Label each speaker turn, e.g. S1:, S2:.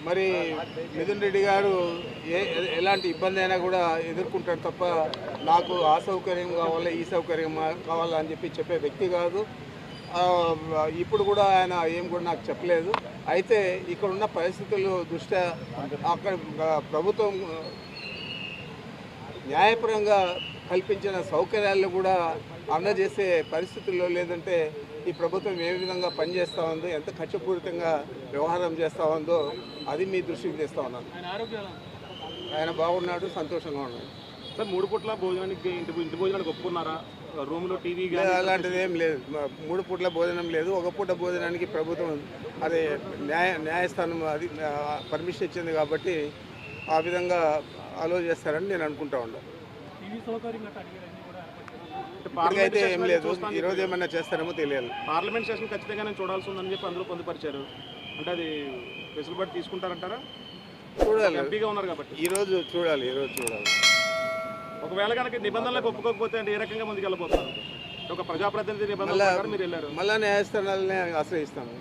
S1: మరి మిథున్ రెడ్డి గారు ఎలాంటి ఇబ్బంది అయినా కూడా ఎదుర్కొంటాడు తప్ప నాకు ఆ సౌకర్యం కావాలా ఈ సౌకర్యం కావాలా అని చెప్పే వ్యక్తి కాదు. ఇప్పుడు కూడా ఆయన ఏం కూడా నాకు చెప్పలేదు. అయితే ఇక్కడ ఉన్న పరిస్థితుల దృష్ట్యా అక్కడ ప్రభుత్వం న్యాయపరంగా కల్పించిన సౌకర్యాలను కూడా అందజేసే పరిస్థితుల్లో లేదంటే ఈ ప్రభుత్వం ఏ విధంగా పనిచేస్తూ ఉందో, ఎంత ఖర్చుపూరితంగా వ్యవహారం చేస్తూ ఉందో అది మీ దృష్టికి తెస్తూ ఉన్నాను. ఆయన బాగున్నాడు, సంతోషంగా ఉన్నాడు.
S2: సార్ 3 పూట్ల భోజనానికి ఇంటి భోజనానికి ఒప్పుకున్నారా? రూమ్లో టీవీ
S1: అలాంటిది ఏం లేదు. 3 పూట్ల భోజనం లేదు. ఒక పూట భోజనానికి ప్రభుత్వం అదే న్యాయస్థానం అది పర్మిషన్ ఇచ్చింది కాబట్టి ఆ విధంగా అలో చేస్తారని నేను అనుకుంటా ఉన్నాను. ఇప్పటికైతే ఏం లేదు. ఈరోజు ఏమన్నా చేస్తారేమో తెలియాలి.
S2: పార్లమెంట్ సెషన్ ఖచ్చితంగా నేను చూడాల్సి ఉందని చెప్పి అందులో పొందుపరిచారు. అంటే అది వెసులుబాటు తీసుకుంటారంటారా?
S1: చూడాలి,
S2: ఎంపీగా ఉన్నారు కాబట్టి
S1: ఈరోజు చూడాలి.
S2: ఒకవేళ కనుక నిబంధనలకు ఒప్పుకోకపోతే అంటే ఏ రకంగా ముందుకు వెళ్ళిపోతారు? ఒక ప్రజాప్రతినిధి నిబంధనలు మీరు వెళ్ళారు,
S1: మళ్ళీ న్యాయస్థానాలనే ఆశ్రయిస్తాము.